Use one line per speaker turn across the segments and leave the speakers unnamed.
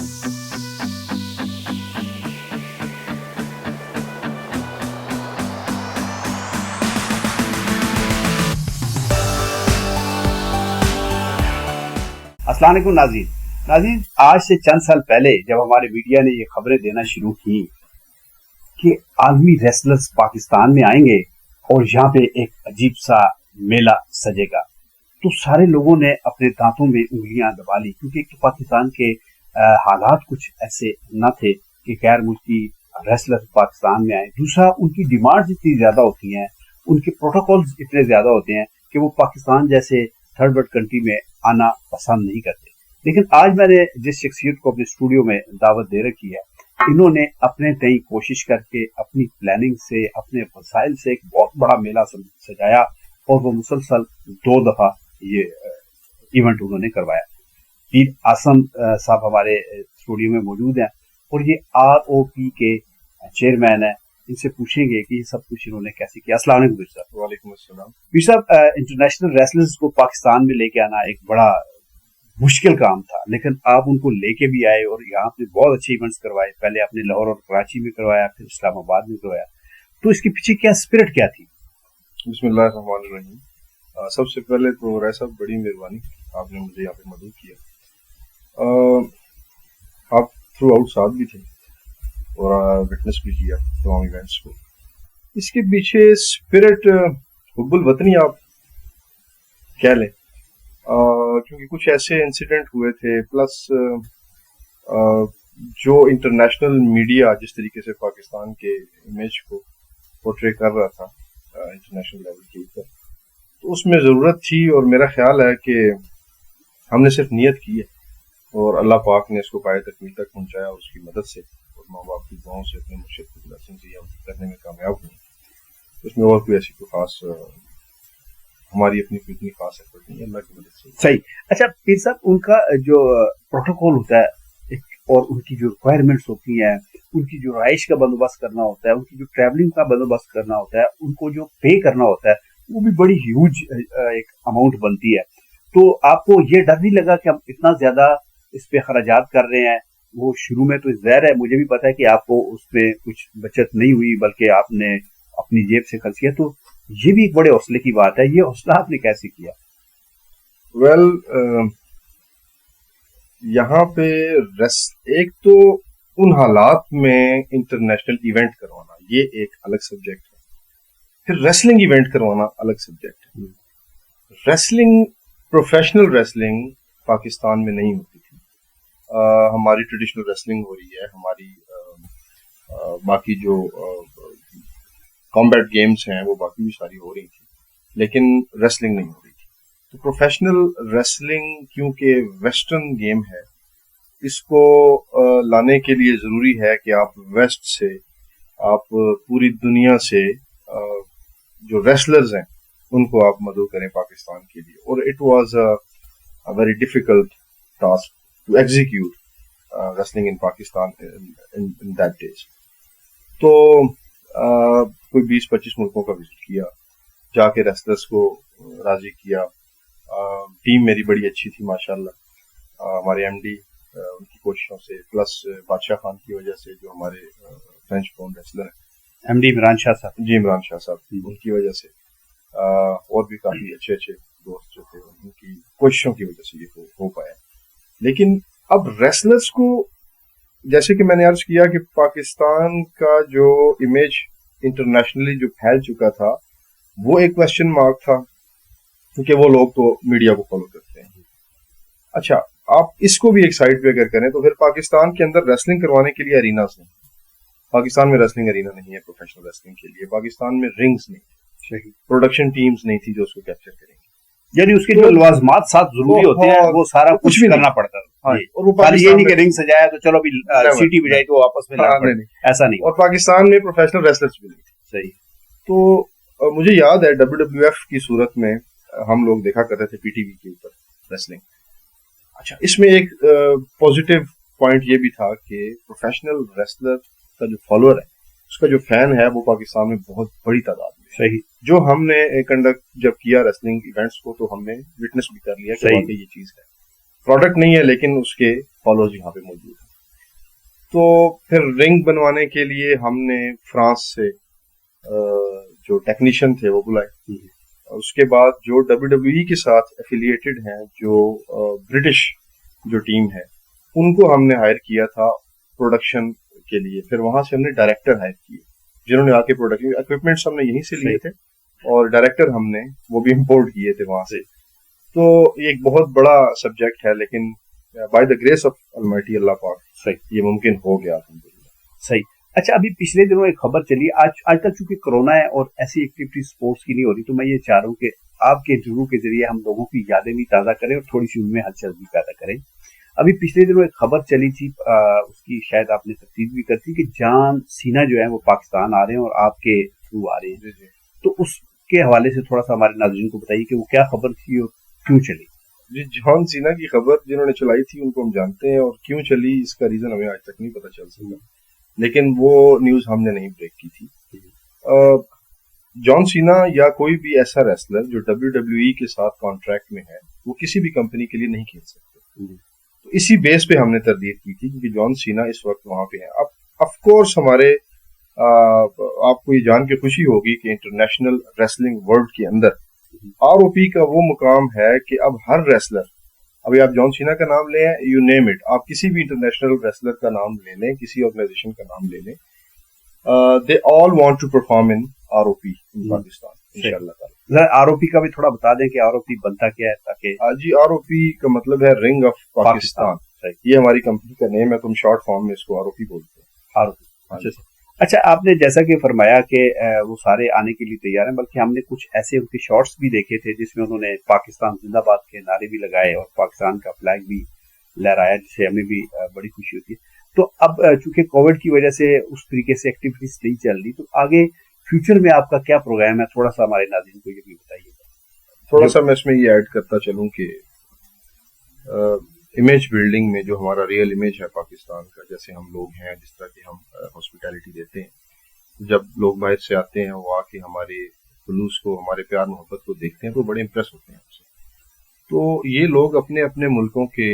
السلام علیکم ناظرین، آج سے چند سال پہلے جب ہمارے میڈیا نے یہ خبریں دینا شروع کی کہ عالمی ریسلرز پاکستان میں آئیں گے اور یہاں پہ ایک عجیب سا میلہ سجے گا، تو سارے لوگوں نے اپنے دانتوں میں انگلیاں دبا لی، کیونکہ ایک تو پاکستان کے حالات کچھ ایسے نہ تھے کہ غیر ملکی ریسلر پاکستان میں آئیں، دوسرا ان کی ڈیمانڈز اتنی زیادہ ہوتی ہیں، ان کے پروٹوکولز اتنے زیادہ ہوتے ہیں کہ وہ پاکستان جیسے تھرڈ ورلڈ کنٹری میں آنا پسند نہیں کرتے۔ لیکن آج میں نے جس شخصیت کو اپنے اسٹوڈیو میں دعوت دے رکھی ہے، انہوں نے اپنے تئیں کوشش کر کے اپنی پلاننگ سے، اپنے وسائل سے ایک بہت بڑا میلہ سجایا، اور وہ مسلسل 2 دفعہ یہ ایونٹ انہوں نے کروایا۔ پیر عاصم صاحب ہمارے اسٹوڈیو میں موجود ہیں اور یہ ROP کے چیئرمین ہیں، ان سے پوچھیں گے کہ یہ سب کچھ انہوں نے کیسے کیا۔ السلام علیکم پیر صاحب۔
وعلیکم السلام۔
پیر صاحب، انٹرنیشنل ریسلرز کو پاکستان میں لے کے آنا ایک بڑا مشکل کام تھا، لیکن آپ ان کو لے کے بھی آئے اور یہاں پہ بہت اچھے ایونٹس کروائے، پہلے آپ نے لاہور اور کراچی میں کروایا، پھر اسلام آباد میں کروایا، تو اس کے پیچھے کیا اسپرٹ کیا تھی؟
بسم اللہ الرحمن الرحیم۔ سب سے پہلے تو رائے صاحب بڑی مہربانی، آپ نے مجھے یہاں پہ مدعو کیا۔ آپ تھرو آؤٹ ساتھ بھی تھے اور وٹنس بھی کیا تمام ایونٹس کو۔ اس کے پیچھے اسپرٹ حب الوطنی آپ کہہ لیں، کیونکہ کچھ ایسے انسیڈنٹ ہوئے تھے، پلس جو انٹرنیشنل میڈیا جس طریقے سے پاکستان کے امیج کو پورٹری کر رہا تھا انٹرنیشنل لیول کے اوپر، تو اس میں ضرورت تھی، اور میرا خیال ہے کہ ہم نے صرف نیت کی ہے اور اللہ پاک نے اس کو پائے تکمیل تک پہنچایا اس کی مدد سے، اور ماں باپ کی دعاؤں سے، اپنے مرشد کی بلیسنگ سے ہم کرنے میں کامیاب ہوئے۔ اس میں اور کوئی ایسی کوئی خاص ہماری اپنی کوئی اتنی خاص ایفرٹ نہیں ہے، اللہ کی مدد سے۔
صحیح۔ اچھا پیر صاحب، ان کا جو پروٹوکول ہوتا ہے اور ان کی جو ریکوائرمنٹس ہوتی ہیں، ان کی جو رہائش کا بندوبست کرنا ہوتا ہے، ان کی جو ٹریولنگ کا بندوبست کرنا ہوتا ہے، ان کو جو پے کرنا ہوتا ہے، وہ بھی بڑی ہیوج ایک اماؤنٹ بنتی ہے، تو آپ کو یہ ڈر نہیں لگا کہ ہم اتنا زیادہ اس پہ خراجات کر رہے ہیں؟ وہ شروع میں تو ظاہر ہے، مجھے بھی پتا ہے کہ آپ کو اس پہ کچھ بچت نہیں ہوئی، بلکہ آپ نے اپنی جیب سے خرچ کیا، تو یہ بھی ایک بڑے حوصلے کی بات ہے، یہ حوصلہ آپ نے کیسے کیا؟
ویل، یہاں پہ ایک تو ان حالات میں انٹرنیشنل ایونٹ کروانا یہ ایک الگ سبجیکٹ ہے، پھر ریسلنگ ایونٹ کروانا الگ سبجیکٹ ہے۔ ریسلنگ، پروفیشنل ریسلنگ پاکستان میں نہیں ہوتی تھی، ہماری ٹریڈیشنل ریسلنگ ہو رہی ہے، ہماری باقی جو کامبیٹ گیمز ہیں وہ باقی بھی ساری ہو رہی تھی، لیکن ریسلنگ نہیں ہو رہی تھی۔ تو پروفیشنل ریسلنگ کیونکہ ویسٹرن گیم ہے، اس کو لانے کے لیے ضروری ہے کہ آپ ویسٹ سے، آپ پوری دنیا سے جو ریسلرز ہیں ان کو آپ مدعو کریں پاکستان کے لیے، اور it was a very difficult task to execute wrestling in Pakistan in that days. تو کوئی 20-25 ملکوں کا وزٹ کیا، جا کے ریسلرز کو راضی کیا۔ ٹیم میری بڑی اچھی تھی ماشاءاللہ، ہمارے ایم ڈی ان کی کوششوں سے، پلس بادشاہ خان کی وجہ سے، جو ہمارے فرینچ باؤنڈ ریسلر ہیں،
ایم ڈی عمران شاہ صاحب،
جی عمران شاہ صاحب، ان کی وجہ سے، اور بھی کافی اچھے اچھے دوست جو تھے، ان کی کوششوں کی وجہ سے یہ ہو پایا۔ لیکن اب ریسلرز کو، جیسے کہ میں نے عرض کیا کہ پاکستان کا جو امیج انٹرنیشنلی جو پھیل چکا تھا، وہ ایک کوشچن مارک تھا، کیونکہ وہ لوگ تو میڈیا کو فالو کرتے ہیں۔ اچھا، آپ اس کو بھی ایک سائڈ پہ اگر کریں تو پھر پاکستان کے اندر ریسلنگ کروانے کے لیے اریناز نہیں، پاکستان میں ریسلنگ ارینا نہیں ہے پروفیشنل ریسلنگ کے لیے، پاکستان میں رنگز نہیں، پروڈکشن ٹیمز نہیں تھی جو اس کو کیپچر کریں گے،
یعنی اس کے جو لوازمات ساتھ ضروری ہوتے ہیں وہ سارا کچھ بھی کرنا پڑتا ہے،
اور وہ
یہ نہیں کہ رنگ سجایا تو چلو بھی سیٹی بجائی تو آپس میں ایسا نہیں،
اور پاکستان میں پروفیشنل ریسلرز بھی نہیں تھے۔
صحیح۔
تو مجھے یاد ہے WWF کی صورت میں ہم لوگ دیکھا کرتے تھے PTV کے اوپر ریسلنگ۔ اچھا، اس میں ایک پازیٹیو پوائنٹ یہ بھی تھا کہ پروفیشنل ریسلر کا جو فالوور ہے، اس کا جو فین ہے، وہ پاکستان میں بہت بڑی تعداد میں۔
صحیح۔
جو ہم نے کنڈکٹ جب کیا ریسلنگ ایونٹس کو، تو ہم نے وٹنس بھی کر لیا کہ واقعی یہ چیز ہے، پروڈکٹ نہیں ہے لیکن اس کے فالوورز یہاں پہ موجود ہیں۔ تو پھر رنگ بنوانے کے لیے ہم نے فرانس سے جو ٹیکنیشین تھے وہ بلائے. اس کے بعد جو WWE کے ساتھ ایفیلیٹڈ ہیں, جو برٹش جو ٹیم ہے, ان کو ہم نے ہائر کیا تھا پروڈکشن کے لیے. پھر وہاں سے ہم نے ڈائریکٹر ہائر کیے جنہوں نے آ کے پروڈکشن اکوپمنٹس ہم نے یہیں سے لیے تھے, اور ڈائریکٹر ہم نے وہ بھی امپورٹ کیے تھے وہاں سے. تو یہ ایک بہت بڑا سبجیکٹ ہے, لیکن by the grace of almighty Allah پاک یہ ممکن ہو گیا الحمدللہ.
صحیح. اچھا, ابھی پچھلے دنوں ایک خبر چلی, آج تک چونکہ کرونا ہے اور ایسی ایکٹیویٹی اسپورٹس کی نہیں ہو رہی, تو میں یہ چاہ رہا ہوں کہ آپ کے انٹرویو کے ذریعے ہم لوگوں کی یادیں بھی تازہ کریں اور تھوڑی سی ان میں ہلچل بھی پیدا کریں. ابھی پچھلے دنوں ایک خبر چلی تھی, اس کی شاید آپ نے تصدیق بھی کرتی کہ جان سینا جو ہے وہ پاکستان آ رہے ہیں اور آپ کے تھرو آ رہے ہیں. تو اس کے حوالے سے تھوڑا سا ہمارے ناظرین کو بتائیے کہ وہ کیا خبر تھی اور کیوں چلی.
جی, جان سینا کی خبر جنہوں نے چلائی تھی ان کو ہم جانتے ہیں, اور کیوں چلی اس کا ریزن ہمیں آج تک نہیں پتا چل سکا, لیکن وہ نیوز ہم نے نہیں بریک کی تھی. جان سینا یا کوئی بھی ایسا ریسلر جو WWE کے ساتھ کانٹریکٹ میں ہے, وہ کسی بھی کمپنی کے لیے نہیں کھیل سکتے. تو اسی بیس پہ ہم نے تردید کی تھی, کیونکہ جان سینا اس وقت وہاں پہ ہیں. اب آف کورس ہمارے آپ کو یہ جان کے خوشی ہوگی کہ انٹرنیشنل ریسلنگ ورلڈ کے اندر ROP کا وہ مقام ہے کہ اب ہر ریسلر, ابھی آپ جان سینا کا نام لیں, یو نیم اٹ, آپ کسی بھی انٹرنیشنل ریسلر کا نام لے لیں, کسی آرگنائزیشن کا نام لے لیں, they all want to perform in ROP in Pakistan انشاءاللہ تعالی.
ROP کا بھی تھوڑا بتا دیں کہ ROP بنتا کیا ہے تاکہ.
جی, ROP کا مطلب ہے رنگ آف پاکستان. یہ ہماری کمپنی کا نیم ہے, تم شارٹ فارم میں اس کو ROP بولتے ہیں.
ROP. اچھا, آپ نے جیسا کہ فرمایا کہ وہ سارے آنے کے لیے تیار ہیں, بلکہ ہم نے کچھ ایسے ان کے شارٹس بھی دیکھے تھے جس میں انہوں نے پاکستان زندہ باد کے نعرے بھی لگائے اور پاکستان کا فلیگ بھی لہرایا, جس سے ہمیں بھی بڑی خوشی ہوتی ہے. تو اب چونکہ کووڈ کی وجہ سے اس طریقے سے ایکٹیویٹیز نہیں چل رہی, تو آگے فیوچر میں آپ کا کیا پروگرام ہے, تھوڑا سا ہمارے ناظرین کو یہ بھی بتائیے.
تھوڑا سا میں اس میں یہ ایڈ کرتا چلوں کہ امیج بلڈنگ میں جو ہمارا ریئل امیج ہے پاکستان کا, جیسے ہم لوگ ہیں, جس طرح کہ ہم ہاسپٹیلٹی دیتے ہیں, جب لوگ باہر سے آتے ہیں وہ آ کے ہمارے خلوص کو, ہمارے پیار محبت کو دیکھتے ہیں تو بڑے امپریس ہوتے ہیں ہم سے. تو یہ لوگ اپنے اپنے ملکوں کے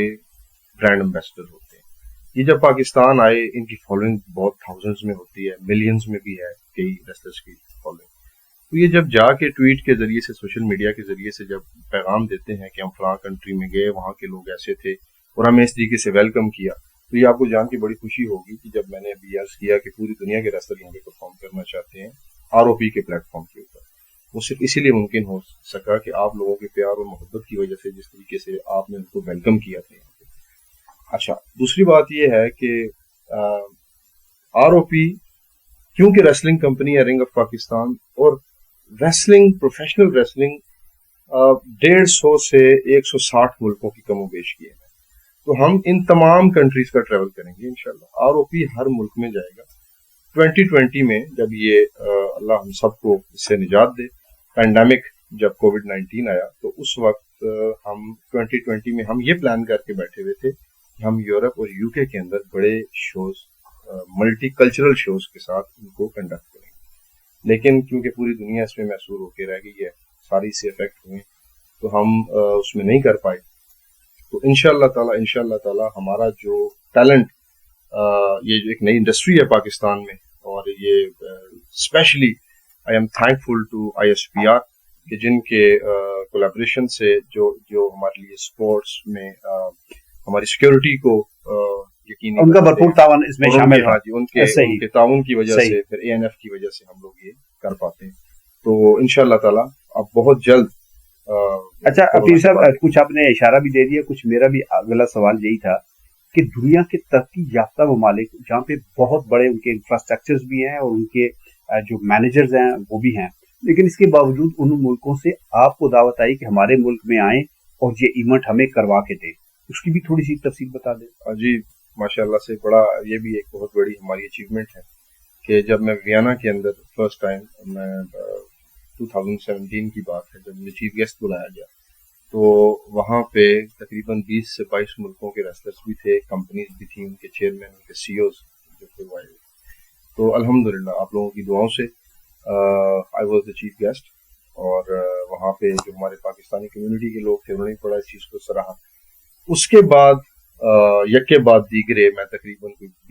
برانڈ امبیسڈر ہوتے ہیں. یہ جب پاکستان آئے, ان کی فالوئنگ بہت تھاؤزنڈز میں ہوتی ہے, ملینز میں بھی ہے کئی ریسلرز کی فالوئنگ. تو یہ جب جا کے ٹویٹ کے ذریعے سے, سوشل میڈیا کے ذریعے سے جب پیغام دیتے ہیں کہ ہم فلاں کنٹری میں گئے, وہاں کے لوگ ایسے تھے اور ہمیں اس طریقے سے ویلکم کیا, تو یہ آپ کو جان کے بڑی خوشی ہوگی کہ جب میں نے ابھی عرض کیا کہ پوری دنیا کے ریسلر یہاں پہ پرفارم کرنا چاہتے ہیں ROP کے پلیٹ فارم کے اوپر, وہ صرف اسی لیے ممکن ہو سکا کہ آپ لوگوں کے پیار اور محبت کی وجہ سے, جس طریقے سے آپ نے ان کو ویلکم کیا تھا یہاں پہ. اچھا, دوسری بات یہ ہے کہ ROP کیونکہ ریسلنگ کمپنی ہے رنگ آف پاکستان, اور ریسلنگ پروفیشنل ریسلنگ 150 سے 160 ملکوں کی کم و بیش کی ہے, تو ہم ان تمام کنٹریز کا ٹریول کریں گے انشاءاللہ. ROP ہر ملک میں جائے گا. 2020 میں جب یہ اللہ ہم سب کو اس سے نجات دے, پینڈیمک جب COVID-19 آیا, تو اس وقت ہم 2020 میں ہم یہ پلان کر کے بیٹھے ہوئے تھے کہ ہم یورپ اور UK کے اندر بڑے شوز, ملٹی کلچرل شوز کے ساتھ ان کو کنڈکٹ کریں گے. لیکن کیونکہ پوری دنیا اس میں محصور ہو کے رہ گئی ہے, ساری سے افیکٹ ہوئے, تو ہم اس میں نہیں کر پائے. تو انشاءاللہ تعالی ہمارا جو ٹیلنٹ, یہ جو ایک نئی انڈسٹری ہے پاکستان میں, اور یہ specially I am thankful to ISPR کہ جن کے کولیبریشن سے جو ہمارے لیے اسپورٹس میں ہماری سیکورٹی کو یقینی,
ان کا بھرپور تعاون اس میں شامل ہے.
ہاں جی, ان کے تعاون کی وجہ سے, پھر ANF کی وجہ سے ہم لوگ یہ کر پاتے ہیں. تو انشاءاللہ تعالی اب بہت جلد.
اچھا عفیف صاحب, کچھ آپ نے اشارہ بھی دے دیا, کچھ میرا بھی اگلا سوال یہی تھا کہ دنیا کے ترقی یافتہ ممالک جہاں پہ بہت بڑے ان کے انفراسٹرکچرز بھی ہیں اور ان کے جو مینیجرز ہیں وہ بھی ہیں, لیکن اس کے باوجود ان ملکوں سے آپ کو دعوت آئی کہ ہمارے ملک میں آئیں اور یہ ایونٹ ہمیں کروا کے دیں, اس کی بھی تھوڑی سی تفصیل بتا دیں.
جی ماشاءاللہ سے بڑا, یہ بھی ایک بہت بڑی ہماری اچیومنٹ ہے کہ جب میں ویانا کے اندر فرسٹ ٹائم, میں 2017 کی بات ہے, جب مجھے چیف گیسٹ بلایا گیا, تو وہاں پہ تقریباً 20 سے 22 ملکوں کے ریسلرز بھی تھے, کمپنیز بھی تھیں, ان کے چیئرمین, ان کے CEOs جو تھے وہ آئے. تو الحمدللہ آپ لوگوں کی دعاؤں سے I was the chief guest, اور وہاں پہ جو ہمارے پاکستانی کمیونٹی کے لوگ تھے انہوں نے بڑا اس چیز کو سراہا. اس کے بعد یکے بعد دیگرے میں تقریباً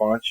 5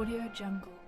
Audio Jungle.